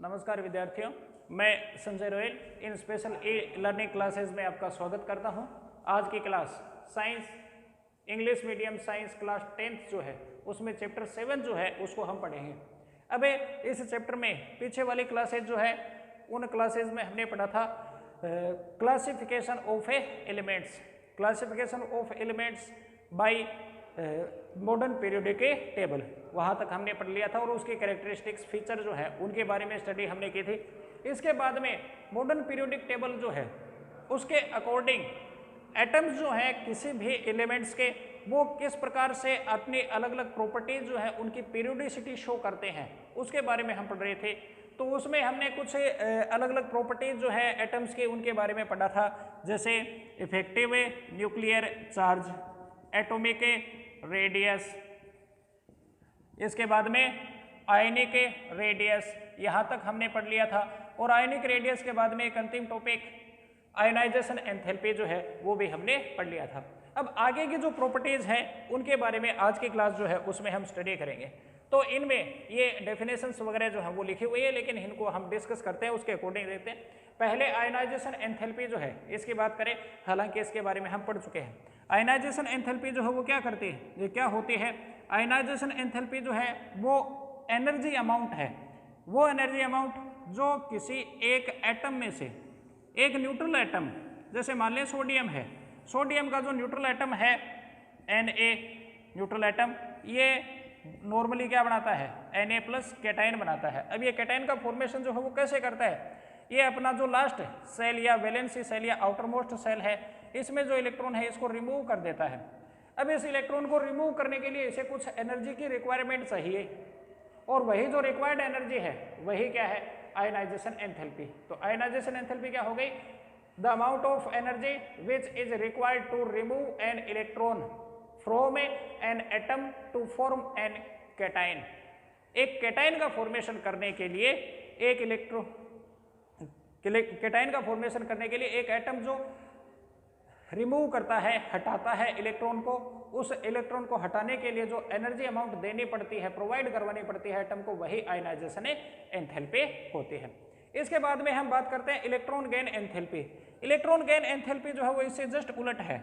नमस्कार विद्यार्थियों, मैं संजय रोयल इन स्पेशल ई लर्निंग क्लासेस में आपका स्वागत करता हूं। आज की class science English medium science class 10th जो है उसमें चैप्टर 7 जो है उसको हम पढ़ेंगे। अब इस चैप्टर में पीछे वाली क्लासेज जो है उन क्लासेज में हमने पढ़ा था classification of elements, classification of elements bye modern periodic table, वहाँ तक हमने पढ़ लिया था और उसके कैरेक्टरिस्टिक्स फीचर जो है उनके बारे में स्टडी हमने की थी। इसके बाद में मॉडर्न पीरियोडिक टेबल जो है उसके अकॉर्डिंग एटम्स जो है किसी भी एलिमेंट्स के वो किस प्रकार से अपनी अलग अलग प्रॉपर्टीज जो है उनकी पीरियोडिसिटी शो करते हैं उसके बारे में हम पढ़ रहे थे। तो उसमें हमने कुछ अलग अलग प्रॉपर्टीज जो है एटम्स के उनके बारे में पढ़ा था, जैसे effective nuclear charge, atomic radius, इसके बाद में आयनिक रेडियस, यहाँ तक हमने पढ़ लिया था। और आयनिक रेडियस के बाद में एक अंतिम टॉपिक आयनाइजेशन एंथैल्पी जो है वो भी हमने पढ़ लिया था। अब आगे की जो प्रॉपर्टीज हैं उनके बारे में आज की क्लास जो है उसमें हम स्टडी करेंगे। तो इनमें ये डेफिनेशंस वगैरह जो है वो लिखी हुई है, लेकिन इनको हम डिस्कस करते हैं, उसके अकॉर्डिंग देखते हैं। पहले आयनाइजेशन एंथैल्पी जो है इसकी बात करें, हालांकि इसके बारे में हम पढ़ चुके हैं। आयनाइजेशन एंथैल्पी जो है वो क्या करती है, ये क्या होती है? आयनाइजेशन एंथैल्पी जो है वो एनर्जी अमाउंट है, वो एनर्जी अमाउंट जो किसी एक एटम में से एक न्यूट्रल एटम, जैसे मान लें सोडियम है, सोडियम का जो न्यूट्रल एटम है Na न्यूट्रल एटम, ये नॉर्मली क्या बनाता है? Na प्लस कैटाइन बनाता है। अब ये कैटाइन का फॉर्मेशन जो है वो कैसे करता है? ये अपना जो लास्ट सेल या वैलेंसी सेल या आउटर मोस्ट सेल है इसमें जो इलेक्ट्रॉन है इसको रिमूव कर देता है। अब इस इलेक्ट्रॉन को रिमूव करने के लिए इसे कुछ एनर्जी की रिक्वायरमेंट चाहिए, और वही जो रिक्वायर्ड एनर्जी है वही क्या है? Ionization enthalpy. तो आयनाइजेशन एंथैल्पी क्या हो गई? The amount of energy which is required to remove an electron from an atom to form an cation. एक कैटाइन का फॉर्मेशन करने के लिए कैटाइन का फॉर्मेशन करने के लिए एक एटम जो रिमूव करता है, हटाता है इलेक्ट्रॉन को, उस इलेक्ट्रॉन को हटाने के लिए जो एनर्जी अमाउंट देनी पड़ती है, प्रोवाइड करवानी पड़ती है एटम को, वही आयनाइजेशन एंथैल्पी होती है। इसके बाद में हम बात करते हैं electron gain enthalpy. Electron gain enthalpy जो है वो इससे जस्ट उलट है।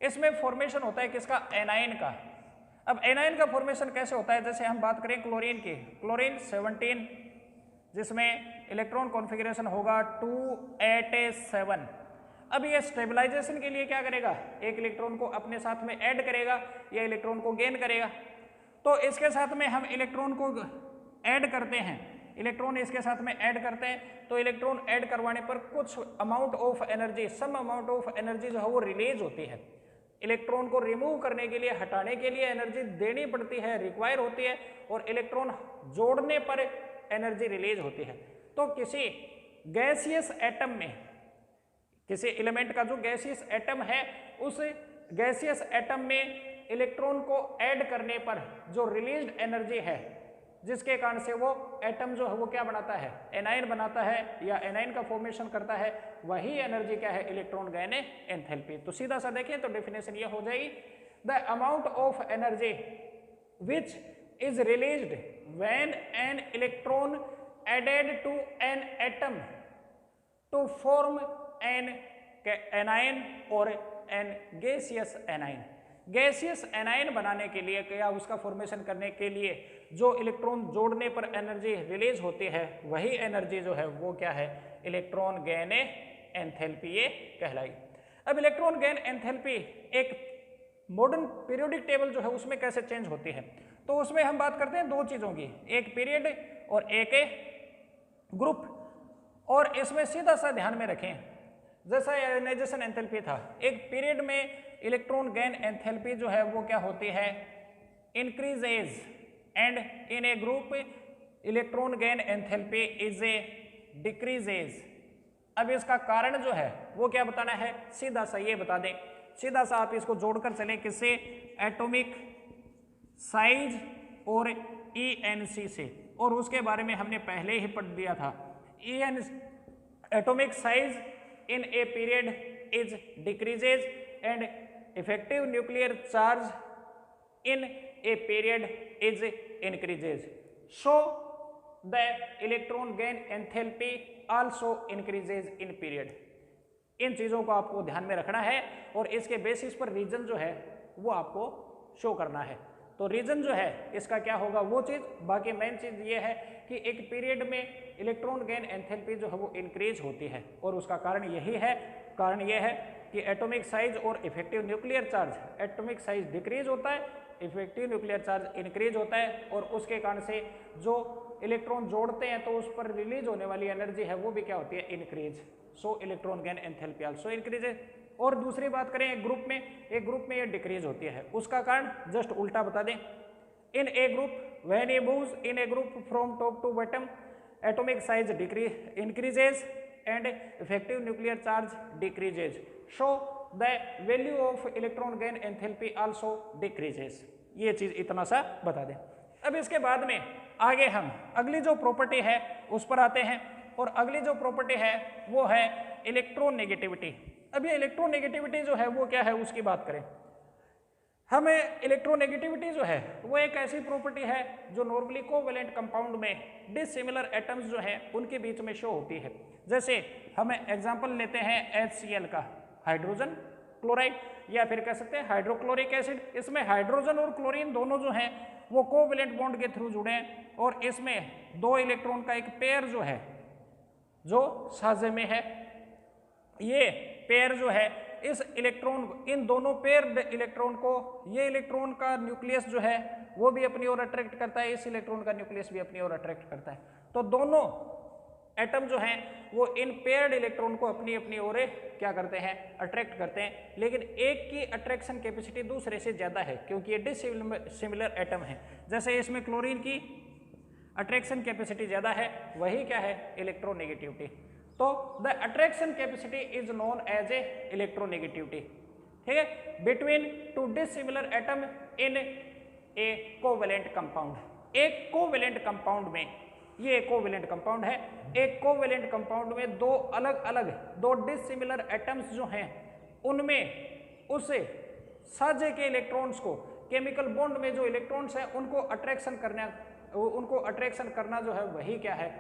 इसमें फॉर्मेशन होता है किसका? एनाइन का। अब एनाइन का फॉर्मेशन कैसे होता है? जैसे हम बात करें क्लोरीन की, क्लोरीन 17 जिसमें इलेक्ट्रॉन कॉन्फ़िगरेशन होगा 287। अब ये स्टेबलाइजेशन के लिए क्या करेगा? एक इलेक्ट्रॉन को अपने साथ में ऐड करेगा या इलेक्ट्रॉन को गेन करेगा। तो इसके साथ में हम इलेक्ट्रॉन को ऐड करते हैं, इलेक्ट्रॉन इसके साथ में ऐड करते हैं, तो इलेक्ट्रॉन ऐड करवाने पर कुछ amount of energy, some amount of energy जो है वो रिलीज होती है। इलेक्ट्रॉन को रिमूव करने के लिए, हटाने के लिए एनर्जी देनी पड़ती है, रिक्वायर होती है, और इलेक्ट्रॉन जोड़ने पर एनर्जी रिलीज होती है। तो किसी गैसियस एटम में, किसी एलिमेंट का जो गैसियस एटम है उस गैसियस एटम में इलेक्ट्रॉन को ऐड करने पर जो रिलीज्ड एनर्जी है, जिसके कारण से वो एटम जो है वो क्या बनाता है? एनाइन बनाता है या एनाइन का फॉर्मेशन करता है, वही एनर्जी क्या है? Electron gain enthalpy. तो सीधा सा देखें तो डेफिनेशन ये हो जाएगी, the amount of energy which is released when an electron added to an atom to form an anion और an gaseous anion. Gaseous anion बनाने के लिए या उसका फॉर्मेशन करने के लिए जो इलेक्ट्रॉन जोड़ने पर एनर्जी रिलीज होती है, वही एनर्जी जो है वो क्या है? इलेक्ट्रॉन गेन एंथैल्पी ये कहलाई। अब इलेक्ट्रॉन गेन एंथैल्पी एक मॉडर्न पीरियोडिक टेबल जो है उसमें कैसे चेंज होती है, तो उसमें हम बात करते हैं दो चीज़ों की, एक पीरियड और एक ग्रुप। और इसमें सीधा सा ध्यान में रखें, जैसा आयनाइजेशन एंथैल्पी था, एक पीरियड में इलेक्ट्रॉन गेन एंथैल्पी जो है वो क्या होती है? Increases, and in a group electron gain enthalpy is a decreases. अब इसका कारण जो है वो क्या बताना है? सीधा सा ये बता दें, सीधा सा आप इसको जोड़कर चलें किससे? एटॉमिक साइज और ENC से, और उसके बारे में हमने पहले ही पढ़ दिया था। Atomic size in a period is decreases and effective nuclear charge in a period is increases. So the electron gain enthalpy also increases in period. इन चीजों को आपको ध्यान में रखना है और इसके बेसिस पर रीजन जो है वो आपको शो करना है। तो रीजन जो है इसका क्या होगा वो चीज, बाकी मेन चीज ये है कि एक पीरियड में इलेक्ट्रॉन गेन एंथैल्पी जो है वो इंक्रीज होती है और उसका कारण यही है, कारण ये है कि एटॉमिक साइज और effective nuclear charge, atomic size decrease होता है, इफेक्टिव न्यूक्लियर चार्ज इंक्रीज होता है और उसके कारण से जो इलेक्ट्रॉन जोड़ते हैं तो उस पर रिलीज होने वाली एनर्जी है वो भी क्या होती है, इंक्रीज। सो electron gain enthalpy also increases. और दूसरी बात करें एक ग्रुप में ये डिक्रीज होती है, उसका कारण जस्ट उल्टा बता दें। In a group when a moves in a group from top to bottom atomic size increases and effective nuclear charge decreases. So the value of electron gain enthalpy also decreases. ये चीज इतना सा बता दें। अब इसके बाद में आगे हम अगली जो प्रॉपर्टी है उस पर आते हैं और अगली जो प्रॉपर्टी है वो है इलेक्ट्रोनेगेटिविटी। अब ये इलेक्ट्रोनेगेटिविटी जो है वो क्या है उसकी बात करें। हमें इलेक्ट्रोनेगेटिविटी जो है वो एक ऐसी प्रॉपर्टी है जो नॉर्मली कोवेलेंट कंपाउंड में डिसिमिलर एटम्स जो हैं उनके बीच में शो होती है। जैसे हमें एग्जांपल लेते हैं HCl का, हाइड्रोजन क्लोराइड, या फिर कह सकते हैं हाइड्रोक्लोरिक एसिड। इसमें हाइड्रोजन और क्लोरीन दोनों जो हैं वो कोवेलेंट बॉन्ड के थ्रू जुड़े हैं और इसमें दो इलेक्ट्रॉन का एक पेयर जो है जो साझे में है। ये पेयर जो है इस इलेक्ट्रॉन, इन दोनों पेयर्ड इलेक्ट्रॉन को ये इलेक्ट्रॉन का न्यूक्लियस जो है वो भी अपनी ओर अट्रैक्ट करता है, इस इलेक्ट्रॉन का न्यूक्लियस भी अपनी ओर अट्रैक्ट करता है। तो दोनों एटम जो हैं वो इन पेयर्ड इलेक्ट्रॉन को अपनी अपनी ओर क्या करते हैं, अट्रैक्ट करते हैं। लेकिन एक की अट्रैक्शन कैपेसिटी दूसरे से ज्यादा है क्योंकि ये डिसिमिलर एटम है। जैसे इसमें क्लोरीन की अट्रैक्शन कैपेसिटी ज्यादा है, वही क्या है, इलेक्ट्रोनेगेटिविटी। तो the attraction capacity is known as a electronegativity, ठीक है, between two dissimilar atom in a covalent compound. एक कोवेलेंट कंपाउंड में, ये कोवेलेंट कंपाउंड है, एक कोवेलेंट कंपाउंड में दो अलग अलग दो डिसिमिलर एटम्स जो हैं उनमें उस साझे के इलेक्ट्रॉन्स को, केमिकल बॉन्ड में जो इलेक्ट्रॉन्स हैं उनको अट्रैक्शन करना जो है वही क्या है,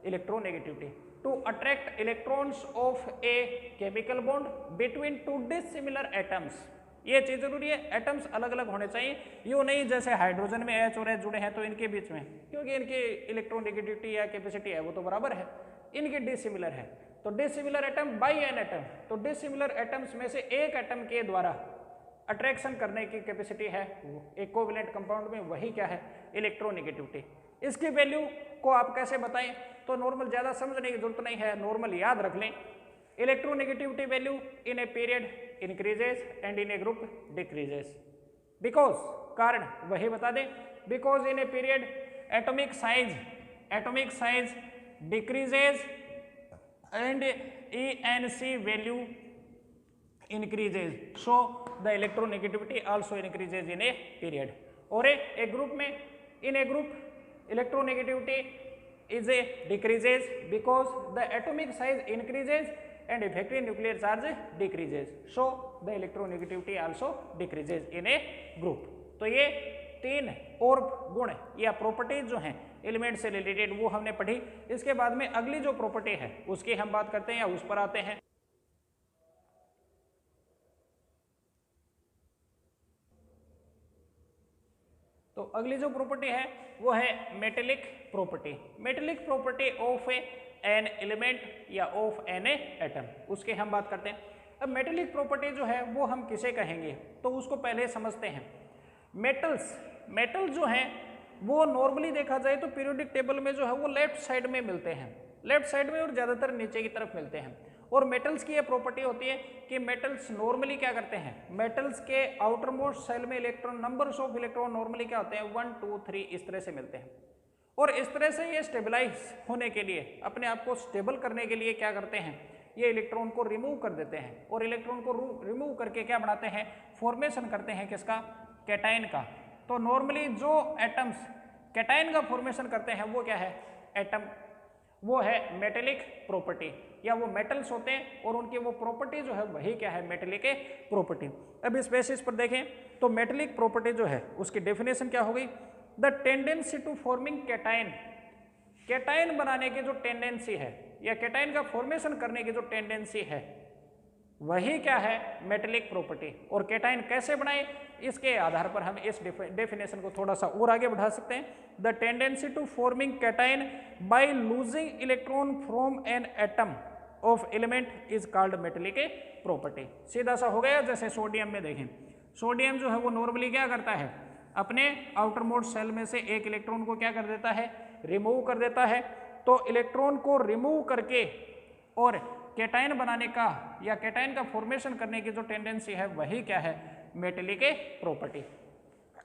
electronegativity. To attract electrons of a chemical bond between two dissimilar atoms. ये चीज जरूरी है, एटम्स अलग अलग होने चाहिए, यूं नहीं जैसे हाइड्रोजन में H और H जुड़े हैं तो इनके बीच में, क्योंकि इनकी इलेक्ट्रोनेगेटिविटी या कैपेसिटी है वो तो बराबर है, इनकी डिसिमिलर है। तो dissimilar atom by an atom, तो डिसिमिलर एटम्स में से एक एटम के द्वारा अट्रैक्शन करने की कैपेसिटी है एक कोवेलेंट कंपाउंड में, वही क्या है, इलेक्ट्रोनेगेटिविटी। इसकी वैल्यू को आप कैसे बताएं, तो नॉर्मल ज्यादा समझने की जरूरत नहीं है, नॉर्मल याद रख लें। Electronegativity value in a period increases and in a group decreases, because, कारण वही बता दें, because in a period atomic size decreases and ENC value increases, so the electronegativity also increases in a period. और एक group में, in a group electronegativity is a decreases because the atomic size increases and effective nuclear charge decreases, so the electronegativity also decreases in a group. तो ये तीन और गुण या properties जो हैं एलिमेंट से रिलेटेड वो हमने पढ़ी। इसके बाद में अगली जो प्रॉपर्टी है उसकी हम बात करते हैं या उस पर आते हैं। तो अगली जो प्रॉपर्टी है वो है metallic property. Metallic property of an element या ऑफ एन एटम, उसके हम बात करते हैं। अब मेटेलिक प्रॉपर्टी जो है वो हम किसे कहेंगे, तो उसको पहले समझते हैं। मेटल जो है वो नॉर्मली देखा जाए तो पीरियोडिक टेबल में जो है वो लेफ्ट साइड में मिलते हैं, लेफ्ट साइड में, और ज़्यादातर नीचे की तरफ मिलते हैं। और मेटल्स की ये प्रॉपर्टी होती है कि मेटल्स नॉर्मली क्या करते हैं, मेटल्स के आउटर मोस्ट सेल में electron, numbers of electron normally क्या होते हैं, 1 2 3 इस तरह से मिलते हैं। और इस तरह से ये स्टेबलाइज होने के लिए, अपने आप को स्टेबल करने के लिए क्या करते हैं, ये इलेक्ट्रॉन को रिमूव कर देते हैं। और इलेक्ट्रॉन को रिमूव करके क्या बनाते हैं, फॉर्मेशन करते हैं किसका, कैटायन का। तो नॉर्मली जो एटम्स कैटायन का फॉर्मेशन करते हैं वो क्या है, एटम, वो है मेटेलिक प्रॉपर्टी, या वो मेटल्स होते हैं और उनकी वो प्रॉपर्टी जो है वही क्या है, मेटेलिक प्रॉपर्टी। अब इस बेसिस पर देखें तो मेटेलिक प्रॉपर्टी जो है उसकी डेफिनेशन क्या हो गई, the tendency to forming cation cation बनाने की जो टेंडेंसी है या कैटायन का फॉर्मेशन करने की जो टेंडेंसी है वही क्या है, मेटेलिक प्रॉपर्टी। और कैटायन कैसे बनाए, इसके आधार पर हम इस डेफिनेशन को थोड़ा सा और आगे बढ़ा सकते हैं। The tendency to forming cation by losing electron from an atom of element is called metallic property. सीधा सा हो गया। जैसे सोडियम में देखें, सोडियम जो है वो नॉर्मली क्या करता है, अपने आउटर मोस्ट शेल में से एक इलेक्ट्रॉन को क्या कर देता है, रिमूव कर देता है। तो इलेक्ट्रॉन को रिमूव करके और कैटायन बनाने का या कैटायन का फॉर्मेशन करने की जो टेंडेंसी है वही क्या है, मेटेलिक प्रॉपर्टी।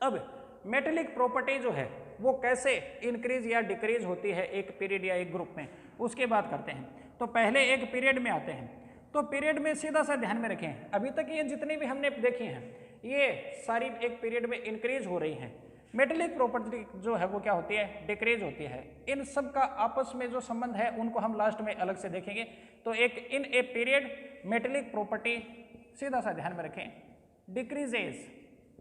अब मेटेलिक प्रॉपर्टी जो है वो कैसे इंक्रीज या डिक्रीज होती है एक पीरियड या एक ग्रुप में, उसकी बात करते हैं। तो पहले एक पीरियड में आते हैं। तो पीरियड में सीधा सा ध्यान में रखें, अभी तक ये जितनी भी हमने देखी हैं ये सारी एक पीरियड में इंक्रीज हो रही हैं। मेटेलिक प्रॉपर्टी जो है वो क्या होती है, डिक्रीज होती है। इन सब का आपस में जो संबंध है उनको हम लास्ट में अलग से देखेंगे। तो एक in a period metallic property, सीधा सा ध्यान में रखें,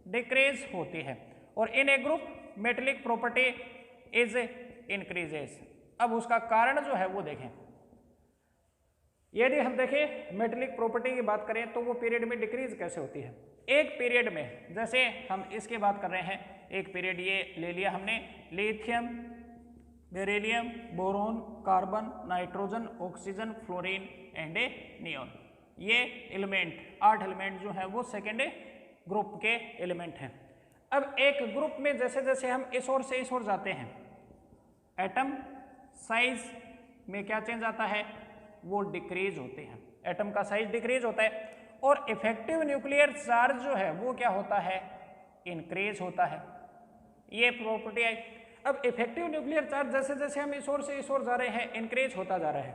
डिक्रीज होती है। और in a group metallic property is increases. अब उसका कारण जो है वो देखें। यदि हम देखें मेटेलिक प्रॉपर्टी की बात करें तो वो पीरियड में डिक्रीज कैसे होती है। एक पीरियड में, जैसे हम इसकी बात कर रहे हैं, एक पीरियड ये ले लिया हमने, lithium, beryllium, boron, carbon, nitrogen, oxygen, fluorine and neon. ये एलिमेंट 8 एलिमेंट जो है वो सेकेंड ग्रुप के एलिमेंट हैं। अब एक ग्रुप में जैसे जैसे हम इस ओर से इस ओर जाते हैं, एटम साइज में क्या चेंज आता है, वो डिक्रीज होते हैं। एटम का साइज डिक्रीज होता है और इफेक्टिव न्यूक्लियर चार्ज जो है वो क्या होता है, इंक्रीज होता है। ये प्रॉपर्टी आई। अब इफेक्टिव न्यूक्लियर चार्ज जैसे जैसे हम इस ओर से इस ओर जा रहे हैं इंक्रीज होता जा रहा है।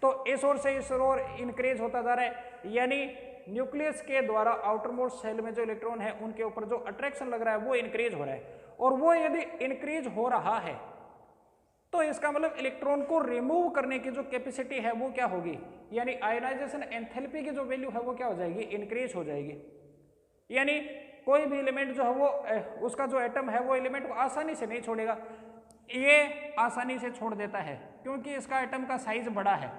तो इस ओर से इस ओर इंक्रीज होता जा रहा है, यानी न्यूक्लियस के द्वारा आउटर मोस्ट सेल में जो इलेक्ट्रॉन है उनके ऊपर जो अट्रैक्शन लग रहा है वो इंक्रीज हो रहा है। और वो यदि इंक्रीज हो रहा है तो इसका मतलब इलेक्ट्रॉन को रिमूव करने की जो कैपेसिटी है वो क्या होगी, यानी आयोनाइजेशन एंथैल्पी की जो वैल्यू है वो क्या हो जाएगी, इंक्रीज हो जाएगी। यानी कोई भी एलिमेंट जो है वो उसका जो एटम है वो एलिमेंट को आसानी से नहीं छोड़ेगा, ये आसानी से छोड़ देता है क्योंकि इसका एटम का साइज बड़ा है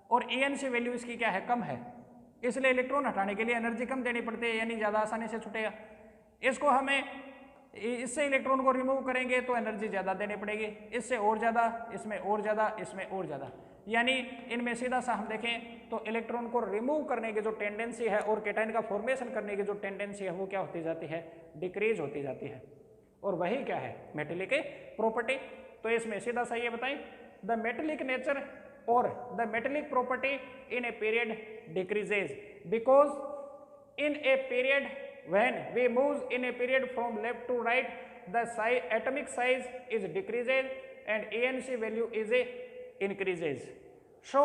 और ANC वैल्यू इसकी क्या है, कम है। इसलिए इलेक्ट्रॉन हटाने के लिए एनर्जी कम देनी पड़ती है, यानी ज़्यादा आसानी से छूटेगा। इसको हमें इससे इलेक्ट्रॉन को रिमूव करेंगे तो एनर्जी ज़्यादा देनी पड़ेगी, इससे और ज़्यादा, इसमें और ज़्यादा, इसमें और ज़्यादा। यानी इनमें सीधा सा हम देखें तो इलेक्ट्रॉन को रिमूव करने की जो टेंडेंसी है और कैटायन का फॉर्मेशन करने की जो टेंडेंसी है वो क्या होती जाती है, डिक्रीज होती जाती है। और वही क्या है, मेटेलिक प्रॉपर्टी। तो इसमें सीधा सा ये बताएं, द मेटेलिक नेचर और the metallic property in a period decreases because in a period when we move in a period from left to right, the atomic size is decreases and ANC value is increases. So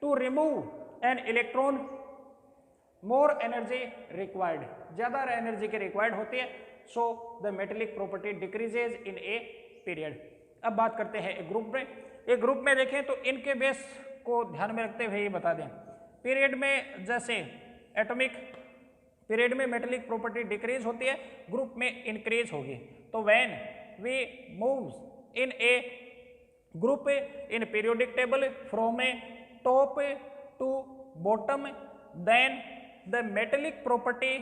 to remove an electron more energy required, ज़्यादा energy की required होती है। So the metallic property decreases in a period. अब बात करते हैं एक group में। एक ग्रुप में देखें तो इनके बेस को ध्यान में रखते हुए ये बता दें, पीरियड में जैसे एटॉमिक पीरियड में मेटेलिक प्रॉपर्टी डिक्रीज होती है, ग्रुप में इंक्रीज होगी। तो when we moves in a group in periodic table from a top to bottom, then the metallic property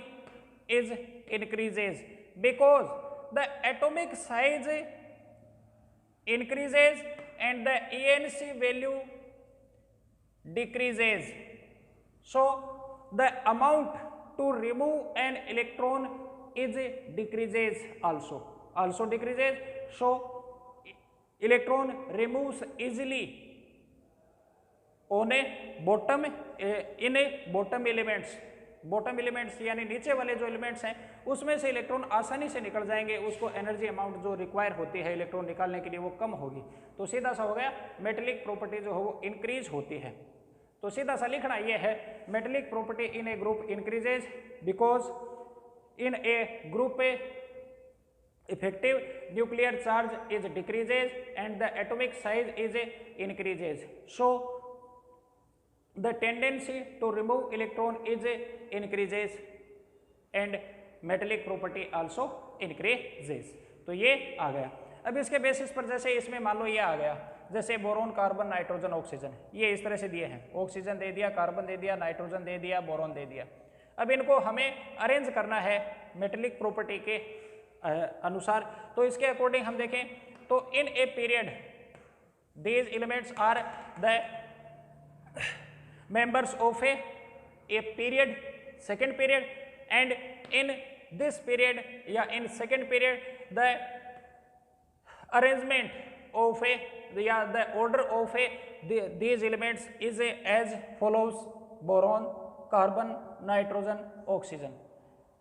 is increases because the atomic size increases and the ANC value decreases. So the amount to remove an electron is decreases also decreases. So electron removes easily on a bottom in a bottom elements यानी नीचे वाले जो elements हैं उसमें से electron आसानी से निकल जाएंगे, उसको एनर्जी अमाउंट जो रिक्वायर होती है इलेक्ट्रॉन निकालने के लिए वो कम होगी। तो सीधा सा हो गया, मेटेलिक प्रॉपर्टी जो है वो इंक्रीज होती है। तो सीधा सा लिखना ये है, metallic property in a group increases because in a group effective nuclear charge is decreases and the atomic size is increases. So the tendency to remove electron is increases and metallic property also increases. तो ये आ गया। अब इसके basis पर जैसे इसमें मान लो ये आ गया, जैसे बोरोन, कार्बन, नाइट्रोजन, ऑक्सीजन, ये इस तरह से दिए हैं, ऑक्सीजन दे दिया, कार्बन दे दिया, नाइट्रोजन दे दिया, बोरोन दे दिया। अब इनको हमें अरेंज करना है मेटेलिक प्रॉपर्टी के अनुसार। तो इसके अकॉर्डिंग हम देखें तो in a period these elements are the members of a period, second period, and in this period या in second period the arrangement of a the order of these elements is as follows: boron, carbon, nitrogen, oxygen.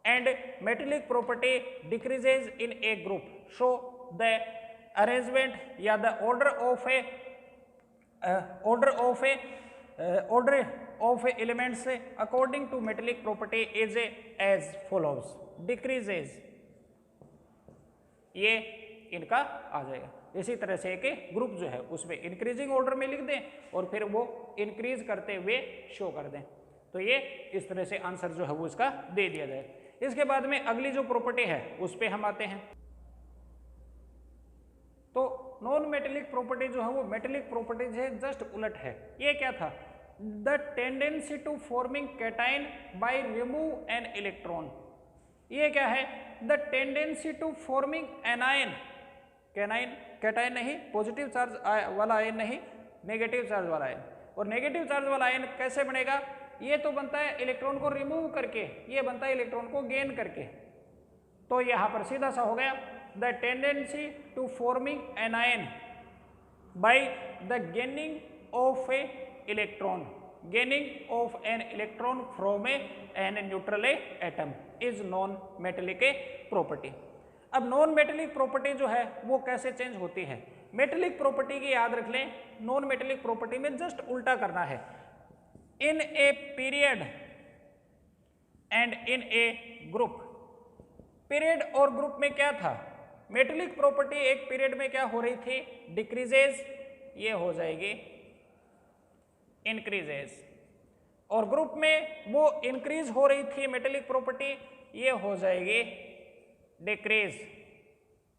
And metallic property decreases in a group, so the arrangement या the order of elements according to metallic property is as follows: decreases, ये इनका आ जाएगा। इसी तरह से एक group जो है उसमें इंक्रीजिंग ऑर्डर में लिख दें और फिर वो इंक्रीज करते हुए शो कर दें। तो ये इस तरह से आंसर जो है वो इसका दे दिया जाए। इसके बाद में अगली जो प्रॉपर्टी है उस पे हम आते हैं। तो नॉन मेटेलिक प्रॉपर्टी जो है वो मेटेलिक प्रॉपर्टी से जस्ट उलट है। ये क्या था? The tendency to forming cation by remove an electron. ये क्या है? The tendency to forming anion, cation नहीं, पॉजिटिव चार्ज वाला आयन नहीं, नेगेटिव चार्ज वाला आयन। और नेगेटिव चार्ज वाला आयन कैसे बनेगा? ये तो बनता है इलेक्ट्रॉन को रिमूव करके, ये बनता है इलेक्ट्रॉन को गेन करके। तो यहाँ पर सीधा सा हो गया the tendency to forming an ion by the gaining of a electron, gaining of an electron from an neutral atom is non metallic property. अब नॉन मेटेलिक प्रॉपर्टी जो है वो कैसे चेंज होती है? मेटेलिक प्रॉपर्टी की याद रख लें, नॉन मेटेलिक प्रॉपर्टी में जस्ट उल्टा करना है। In a period and in a group. Period और ग्रुप में क्या था? मेटेलिक प्रॉपर्टी एक पीरियड में क्या हो रही थी? डिक्रीजेज, ये हो जाएगी इंक्रीजेज। और ग्रुप में वो इंक्रीज हो रही थी मेटेलिक प्रॉपर्टी, ये हो जाएगी डिक्रीज,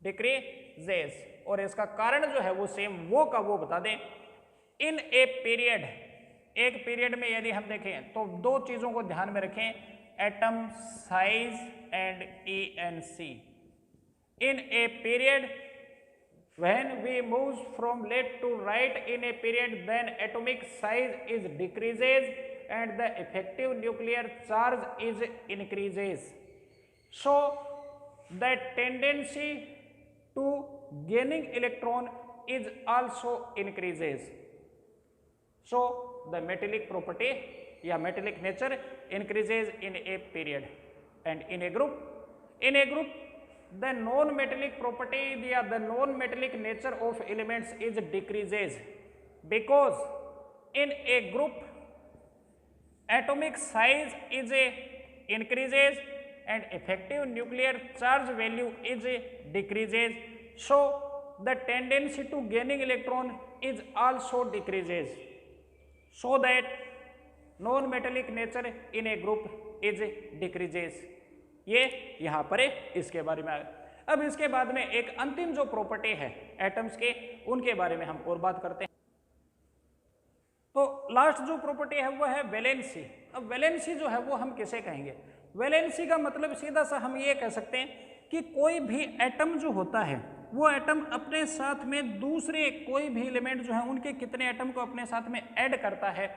डिक्रीजेज। और इसका कारण जो है वो सेम वो का वो बता दें। इन ए पीरियड, एक पीरियड में यदि हम देखें तो दो चीजों को ध्यान में रखें, atom size and ENC। In a period when we move from left to right in a period, then atomic size is decreases and the effective nuclear charge is increases. So the tendency to gaining electron is also increases. So the metallic property या metallic nature increases in a period and in a group the non-metallic property या the non-metallic nature of elements is decreases because in a group atomic size is increases and effective nuclear charge value is decreases, so the tendency to gaining electron is also decreases, so that non-metallic nature in a group is decreases। ये यहाँ पर इसके बारे में आया। अब इसके बाद में एक अंतिम जो प्रॉपर्टी है एटम्स के, उनके बारे में हम और बात करते हैं। तो लास्ट जो प्रॉपर्टी है वो है वैलेंसी। अब वैलेंसी जो है वो हम किसे कहेंगे? वैलेंसी का मतलब सीधा सा हम ये कह सकते हैं कि कोई भी एटम जो होता है वो एटम अपने साथ में दूसरे कोई भी एलिमेंट जो है उनके कितने एटम को अपने साथ में ऐड करता है,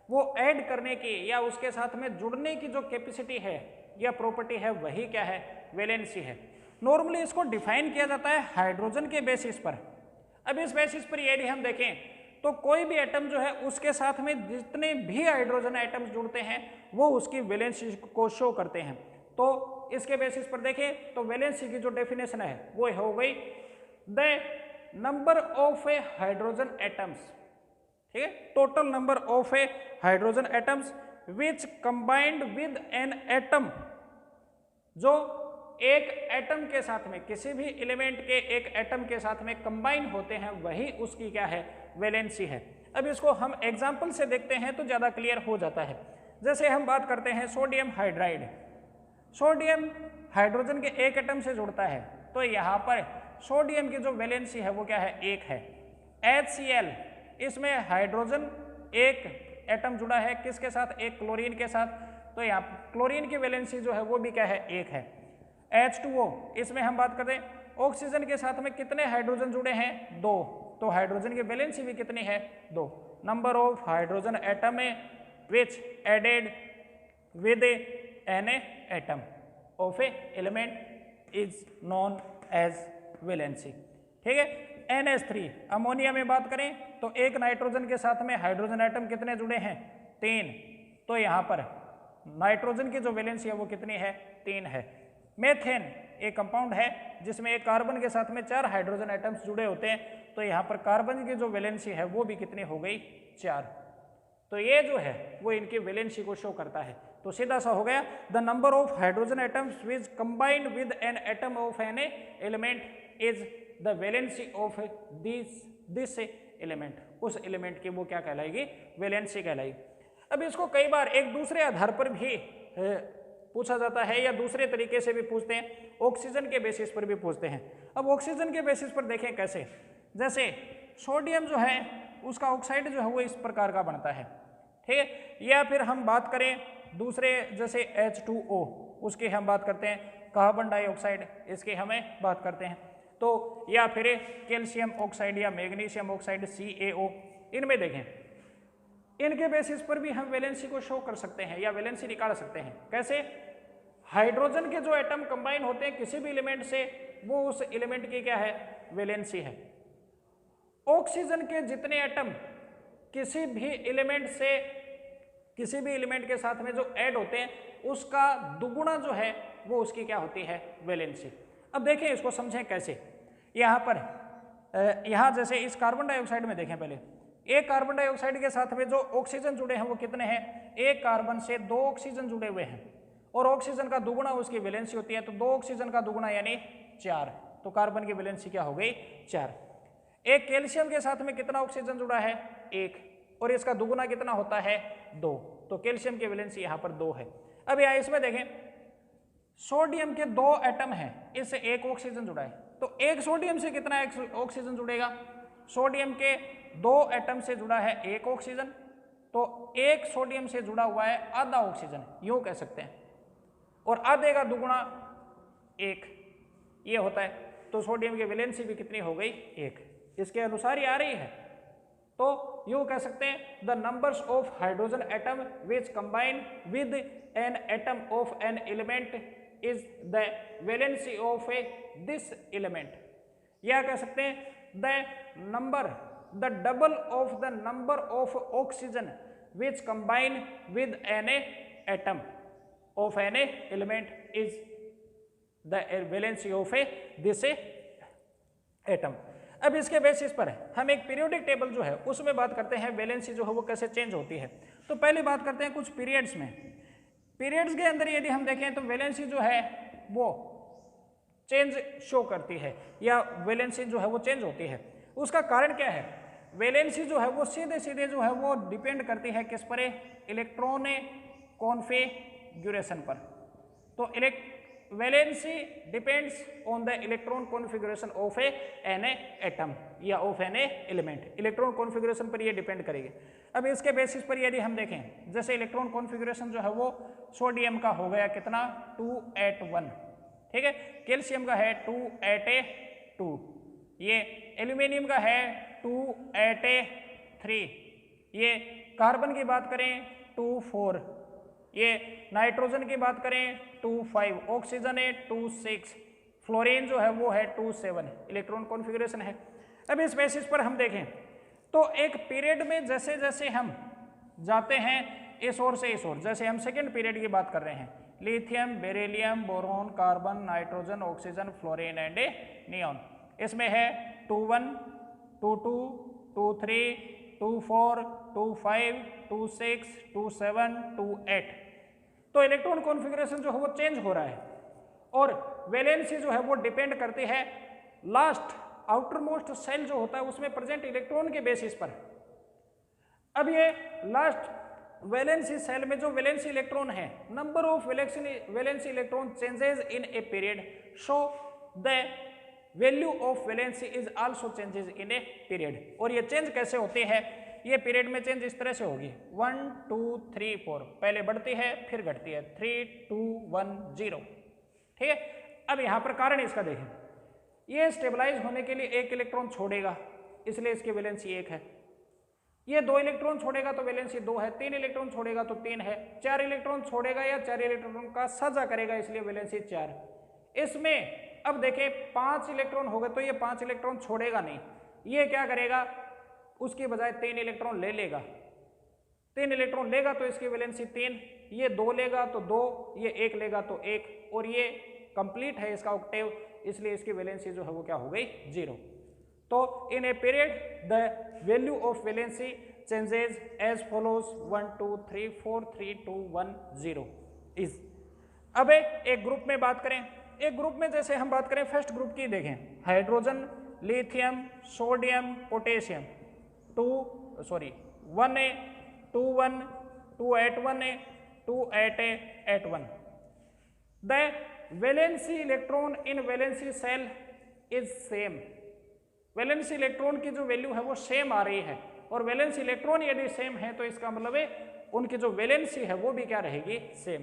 वो ऐड करने की या उसके साथ में जुड़ने की जो कैपेसिटी है या प्रॉपर्टी है वही क्या है? वैलेंसी है। नॉर्मली इसको डिफाइन किया जाता है हाइड्रोजन के बेसिस पर। अब इस बेसिस पर यदि हम देखें तो कोई भी एटम जो है उसके साथ में जितने भी हाइड्रोजन एटम्स जुड़ते हैं वो उसकी वैलेंसी को शो करते हैं। तो इसके बेसिस पर देखें तो वैलेंसी की जो डेफिनेशन है वो हो गई the number of A hydrogen atoms, ठीक है, total number of A hydrogen atoms which combined with an atom, जो एक एटम के साथ में किसी भी एलिमेंट के एक एटम के साथ में कंबाइन होते हैं वही उसकी क्या है? वैलेंसी है। अब इसको हम एग्जांपल से देखते हैं तो ज़्यादा क्लियर हो जाता है। जैसे हम बात करते हैं सोडियम हाइड्राइड। सोडियम हाइड्रोजन के एक एटम से जुड़ता है तो यहाँ पर सोडियम की जो वैलेंसी है वो क्या है, 1 है। HCl, इसमें हाइड्रोजन एक एटम जुड़ा है किसके साथ, एक क्लोरीन के साथ, तो यहाँ क्लोरीन की वैलेंसी जो है वो भी क्या है, 1 है। H2O, इसमें हम बात करते हैं ऑक्सीजन के साथ में कितने हाइड्रोजन जुड़े हैं, 2, तो हाइड्रोजन की वैलेंसी भी कितनी है, 2। Number of hydrogen atom which added with an atom of a element is known as valency. ठीक है। NH3, अमोनिया में बात करें तो एक नाइट्रोजन के साथ में हाइड्रोजन एटम कितने जुड़े हैं, 3, तो यहाँ पर नाइट्रोजन की जो वैलेंसी है वो कितनी है, 3 है। मेथेन एक कंपाउंड है जिसमें एक कार्बन के साथ में 4 हाइड्रोजन एटम्स जुड़े होते हैं, तो यहाँ पर कार्बन की जो वैलेंसी है वो भी कितनी हो गई, 4। तो ये जो है वो इनकी वैलेंसी को शो करता है। तो सीधा सा हो गया, the number of hydrogen atoms which combined with an atom of an element is the valency of this element, उस एलिमेंट की वो क्या कहलाएगी, वैलेंसी कहलाएगी। अब इसको कई बार एक दूसरे आधार पर भी पूछा जाता है या दूसरे तरीके से भी पूछते हैं, ऑक्सीजन के बेसिस पर भी पूछते हैं। अब ऑक्सीजन के बेसिस पर देखें कैसे, जैसे सोडियम जो है उसका ऑक्साइड जो है वो इस प्रकार का बनता है, ठीक है। या फिर हम बात करें दूसरे जैसे H2O, उसकी हम बात करते हैं कार्बन डाइऑक्साइड, इसकी हमें बात करते हैं। तो या फिर कैल्शियम ऑक्साइड या मैग्नीशियम ऑक्साइड CaO, इनमें देखें इनके बेसिस पर भी हम वैलेंसी को शो कर सकते हैं या वैलेंसी निकाल सकते हैं। कैसे, हाइड्रोजन के जो एटम कंबाइन होते हैं किसी भी एलिमेंट से, वो उस एलिमेंट की क्या है, वैलेंसी है। ऑक्सीजन के जितने एटम किसी भी एलिमेंट के साथ में जो ऐड होते हैं उसका दुगुना जो है वो उसकी क्या होती है, वैलेंसी। अब देखें इसको समझें कैसे, यहाँ पर यहाँ जैसे इस कार्बन डाइऑक्साइड में देखें, पहले एक कार्बन डाइऑक्साइड के साथ में जो ऑक्सीजन जुड़े हैं वो कितने हैं, एक कार्बन से 2 ऑक्सीजन जुड़े हुए हैं और ऑक्सीजन का दुगुना उसकी वैलेंसी होती है, तो 2 ऑक्सीजन का दुगुना यानी 4, तो कार्बन की वैलेंसी क्या हो गई, 4। एक कैल्शियम के साथ में कितना ऑक्सीजन जुड़ा है, 1, और इसका दुगुना कितना होता है, 2, तो कैल्शियम की वैलेंसी यहाँ पर 2 है। अब यहाँ इसमें देखें सोडियम के 2 एटम हैं, इससे 1 ऑक्सीजन जुड़ा है, तो एक सोडियम से कितना ऑक्सीजन जुड़ेगा, सोडियम के 2 एटम से जुड़ा है 1 ऑक्सीजन, तो 1 सोडियम से जुड़ा हुआ है आधा ऑक्सीजन, यूं कह सकते हैं, और आधे का दुगुना 1 ये होता है, तो सोडियम की वैलेंसी भी कितनी हो गई, 1, इसके अनुसार ही आ रही है। तो यूं कह सकते हैं the numbers of hydrogen atom which combine with an atom of an element is the valency of this element, या कह सकते हैं the double of the number of oxygen which combine with an atom of an element is the valency of this atom। अब इसके basis पर हम एक periodic table जो है उसमें बात करते हैं वैलेंसी जो है वो कैसे चेंज होती है। तो पहले बात करते हैं कुछ पीरियड्स में, पीरियड्स के अंदर यदि हम देखें तो वैलेंसी जो है वो चेंज शो करती है या वैलेंसी जो है वो चेंज होती है। उसका कारण क्या है, वैलेंसी जो है वो सीधे सीधे जो है वो डिपेंड करती है किस पर, इलेक्ट्रॉन कॉन्फ़िगरेशन पर। तो valency depends on the electron configuration of an atom या of an element, electron configuration पर ये डिपेंड करेगी। अब इसके बेसिस पर यदि हम देखें, जैसे इलेक्ट्रॉन कॉन्फ़िगरेशन जो है वो सोडियम का हो गया कितना, 2 8 1, ठीक है, कैल्शियम का है 2 8 2, ये एल्यूमिनियम का है 2 8 3, ये कार्बन की बात करें 2 4, ये नाइट्रोजन की बात करें 2 5, ऑक्सीजन है 2 6, फ्लोरीन जो है वो है 2 7, इलेक्ट्रॉन कॉन्फ़िगरेशन है। अब इस बेसिस पर हम देखें तो एक पीरियड में जैसे जैसे हम जाते हैं इस ओर से इस ओर, जैसे हम सेकेंड पीरियड की बात कर रहे हैं, lithium, beryllium, boron, carbon, nitrogen, oxygen, fluorine and neon, इसमें है 2 1 2 2 2 3 2 4 2 5 2 6 2 7 2 8, तो इलेक्ट्रॉन कॉन्फ़िगरेशन जो है वो चेंज हो रहा है और वैलेंसी जो है वो डिपेंड करती है लास्ट आउटर मोस्ट सेल जो होता है उसमें प्रेजेंट इलेक्ट्रॉन के बेसिस पर। अब ये लास्ट वैलेंसी सेल में जो वैलेंसी इलेक्ट्रॉन है, number of valency electron changes in a period show the value of valency is also changes in a period. और ये चेंज कैसे होती है, ये पीरियड में चेंज इस तरह से होगी 1 2 3 4, पहले बढ़ती है फिर घटती है 3 2 1 0। ठीक है, अब यहां पर कारण इसका देखें, ये स्टेबलाइज होने के लिए एक इलेक्ट्रॉन छोड़ेगा, इसलिए इसकी वैलेंसी 1 है। ये 2 इलेक्ट्रॉन छोड़ेगा तो वैलेंसी 2 है, 3 इलेक्ट्रॉन छोड़ेगा तो 3 है, 4 इलेक्ट्रॉन छोड़ेगा या 4 इलेक्ट्रॉन का साझा करेगा, इसलिए वैलेंसी 4। इसमें अब देखें 5 इलेक्ट्रॉन हो गए तो ये 5 इलेक्ट्रॉन छोड़ेगा नहीं, ये क्या करेगा, उसकी बजाय 3 इलेक्ट्रॉन ले लेगा। 3 इलेक्ट्रॉन लेगा तो इसकी वैलेंसी 3, ये 2 लेगा तो 2, ये 1 लेगा तो 1, और ये कंप्लीट है इसका ऑक्टेव, इसलिए इसकी वैलेंसी जो है वो क्या हो गई 0। तो in a period the value of valency changes as follows 1 2 3 4 3 2 1 0 is. अब एक ग्रुप में बात करें, एक ग्रुप में जैसे हम बात करें फर्स्ट ग्रुप की, देखें hydrogen, lithium, sodium, potassium, 1A 2 1 2 at 1A 2 at 1। The valency electron in valency shell is same. Valency electron की जो वैल्यू है वो सेम आ रही है, और वैलेंसी इलेक्ट्रॉन यदि सेम है तो इसका मतलब है उनकी जो वैलेंसी है वो भी क्या रहेगी, सेम।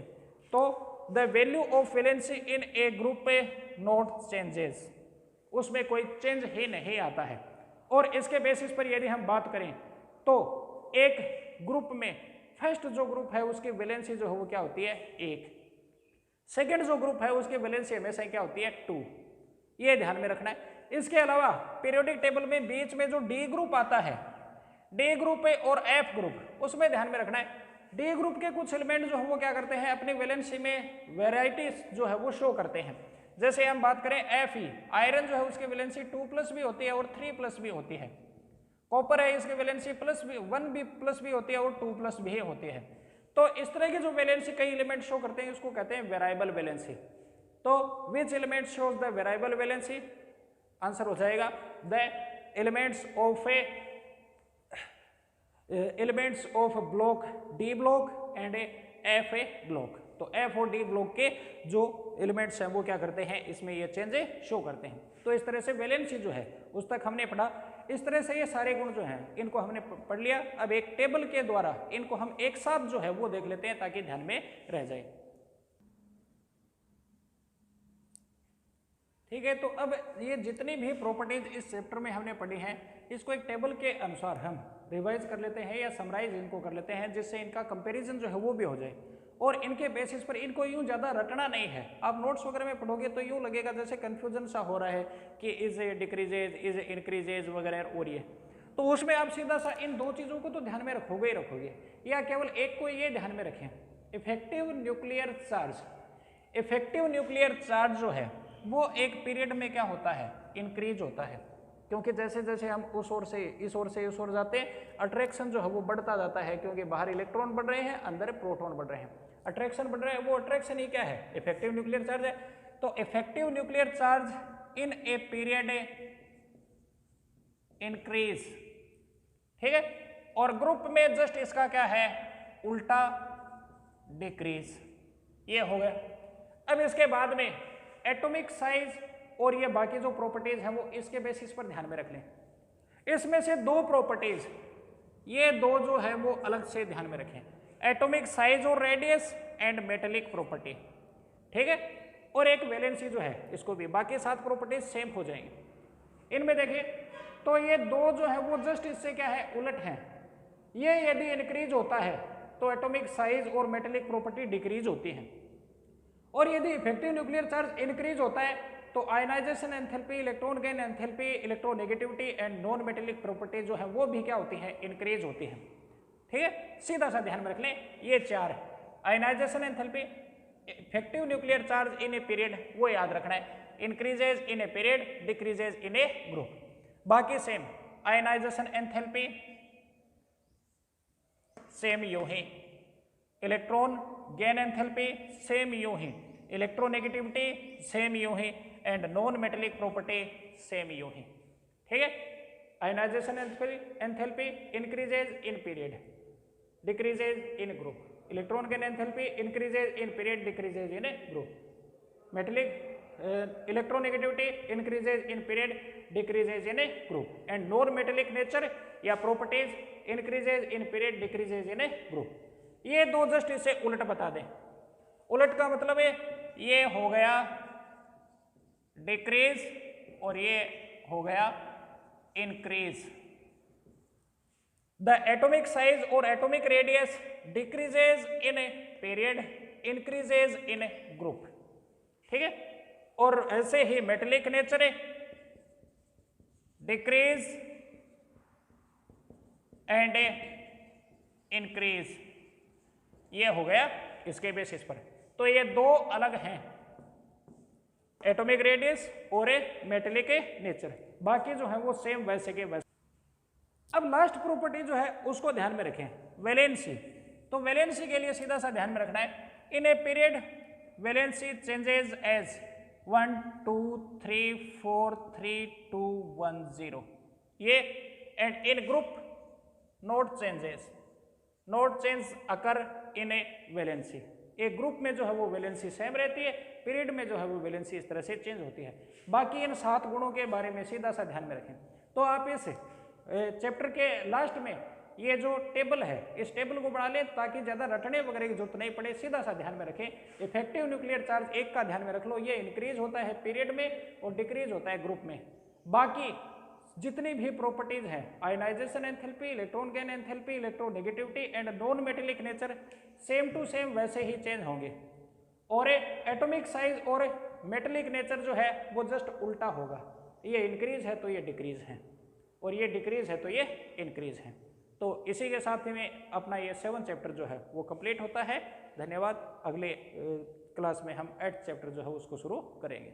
तो the value of valency in a group not changes, उसमें कोई चेंज ही नहीं आता है। और इसके बेसिस पर यदि हम बात करें तो एक ग्रुप में फर्स्ट जो ग्रुप है उसकी वैलेंसी जो है वो क्या होती है 1, सेकेंड जो ग्रुप है उसकी वैलेंसी हमेशा क्या होती है 2, ये ध्यान में रखना है। इसके अलावा पीरियोडिक टेबल में बीच में जो डी ग्रुप आता है, डी ग्रुप और एफ ग्रुप, उसमें ध्यान में रखना है डी ग्रुप के कुछ एलिमेंट जो है वो क्या करते हैं, अपनी वैलेंसी में वेराइटीज जो है वो शो करते हैं। जैसे हम बात करें Fe, आयरन जो है उसकी वैलेंसी 2+ भी होती है और 3+ भी होती है। कॉपर है, इसकी वैलेंसी 1+ भी होती है और 2+ भी होती है। तो इस तरह की जो वैलेंसी कई एलिमेंट शो करते हैं इसको कहते हैं वेरिएबल वैलेंसी। तो which element shows the variable valency, answer हो जाएगा the elements of block D block and F A block. तो एफ और डी ब्लॉक के जो एलिमेंट्स हैं वो क्या करते हैं, इसमें ये चेंजेस शो करते हैं। तो इस तरह से वैलेंसी जो है उस तक हमने पढ़ा। इस तरह से ये सारे गुण जो हैं इनको हमने पढ़ लिया। अब एक टेबल के द्वारा इनको हम एक साथ जो है वो देख लेते हैं ताकि ध्यान में रह जाए। ठीक है, तो अब ये जितनी भी प्रॉपर्टीज इस चैप्टर में हमने पढ़ी हैं इसको एक टेबल के अनुसार हम रिवाइज कर लेते हैं या समराइज इनको कर लेते हैं, जिससे इनका कंपैरिजन जो है वो भी हो जाए। और इनके बेसिस पर इनको यूं ज़्यादा रटना नहीं है। आप नोट्स वगैरह में पढ़ोगे तो यूं लगेगा जैसे कन्फ्यूजन सा हो रहा है कि इज डिक्रीजेज इज इंक्रीजेज वगैरह और ये, तो उसमें आप सीधा सा इन दो चीज़ों को तो ध्यान में रखोगे ही रखोगे, या केवल एक को ये ध्यान में रखें, effective nuclear charge. Effective nuclear charge जो है वो एक पीरियड में क्या होता है, इंक्रीज होता है, क्योंकि जैसे जैसे हम उस ओर से इस ओर जाते हैं अट्रैक्शन जो है वो बढ़ता जाता है, क्योंकि बाहर इलेक्ट्रॉन बढ़ रहे हैं अंदर प्रोटॉन बढ़ रहे हैं, अट्रैक्शन बढ़ रहा है। वो अट्रैक्शन ही क्या है, इफेक्टिव न्यूक्लियर चार्ज है। तो effective nuclear charge in a period increase, ठीक है। और ग्रुप में जस्ट इसका क्या है, उल्टा डिक्रीज, ये हो गया। अब इसके बाद में एटॉमिक साइज और ये बाकी जो प्रॉपर्टीज हैं वो इसके बेसिस पर ध्यान में रख लें। इसमें से दो प्रॉपर्टीज, ये दो जो है वो अलग से ध्यान में रखें, एटॉमिक साइज और रेडियस एंड मेटेलिक प्रॉपर्टी, ठीक है। और एक वैलेंसी जो है इसको भी, बाकी 7 प्रॉपर्टीज सेम हो जाएंगी। इनमें देखिए तो ये दो जो है वो जस्ट इससे क्या है, उलट है। ये यदि इंक्रीज होता है तो एटॉमिक साइज और मेटेलिक प्रॉपर्टी डिक्रीज होती है, और यदि इफेक्टिव न्यूक्लियर चार्ज इंक्रीज होता है तो ionization enthalpy, electron gain enthalpy, electronegativity and non metallic property जो है वो भी क्या होती है, इंक्रीज होती है, ठीक है। सीधा सा ध्यान में रख लें, ये 4 ionization enthalpy, effective nuclear charge in a period, वो याद रखना है, increases in a period, decreases in a group. बाकी सेम, आयनाइजेशन एंथैल्पी सेम यूं ही, इलेक्ट्रॉन गेन एंथैल्पी सेम यूं ही, इलेक्ट्रोनेगेटिविटी सेम यूं ही and non metallic property same यूं ही, ठीक है। Ionization enthalpy increases in period, decreases in group, electron gain enthalpy increases in period, decreases in group, metallic electronegativity increases in period decreases in a group and non metallic nature या properties increases in period decreases in a group. ये दो just इसे उलट बता दें। उलट का मतलब है ये हो गया डिक्रीज और ये हो गया इंक्रीज। द एटॉमिक साइज और atomic radius decreases in a period increases in a group, ठीक है। और ऐसे ही मेटेलिक नेचर है डिक्रीज एंड इंक्रीज, ये हो गया इसके बेसिस पर। तो ये दो अलग हैं, एटॉमिक रेडियस और मेटेलिक नेचर, बाकी जो है वो सेम वैसे के वैसे। अब लास्ट प्रॉपर्टी जो है उसको ध्यान में रखें, वैलेंसी। तो वैलेंसी के लिए सीधा सा ध्यान में रखना है, in a period valency changes as 1 2 3 4 3 2 1 0 ये, and in group not changes, not change occur in a valency. एक ग्रुप में जो है वो वैलेंसी सेम रहती है, पीरियड में जो है वो वैलेंसी इस तरह से चेंज होती है। बाकी इन 7 गुणों के बारे में सीधा सा ध्यान में रखें। तो आप इस चैप्टर के लास्ट में ये जो टेबल है इस टेबल को बना लें ताकि ज़्यादा रटने वगैरह की जरूरत नहीं पड़े। सीधा सा ध्यान में रखें, इफेक्टिव न्यूक्लियर चार्ज 1 का ध्यान में रख लो, ये इंक्रीज होता है पीरियड में और डिक्रीज होता है ग्रुप में। बाकी जितनी भी प्रॉपर्टीज हैं, ionization enthalpy, electron gain enthalpy, electronegativity and non metallic nature same to same वैसे ही चेंज होंगे। और एटॉमिक साइज और मेटेलिक नेचर जो है वो जस्ट उल्टा होगा, ये इंक्रीज है तो ये डिक्रीज है और ये डिक्रीज है तो ये इंक्रीज है। तो इसी के साथ ही में अपना ये 7 चैप्टर जो है वो कंप्लीट होता है। धन्यवाद। अगले क्लास में हम 8th चैप्टर जो है उसको शुरू करेंगे।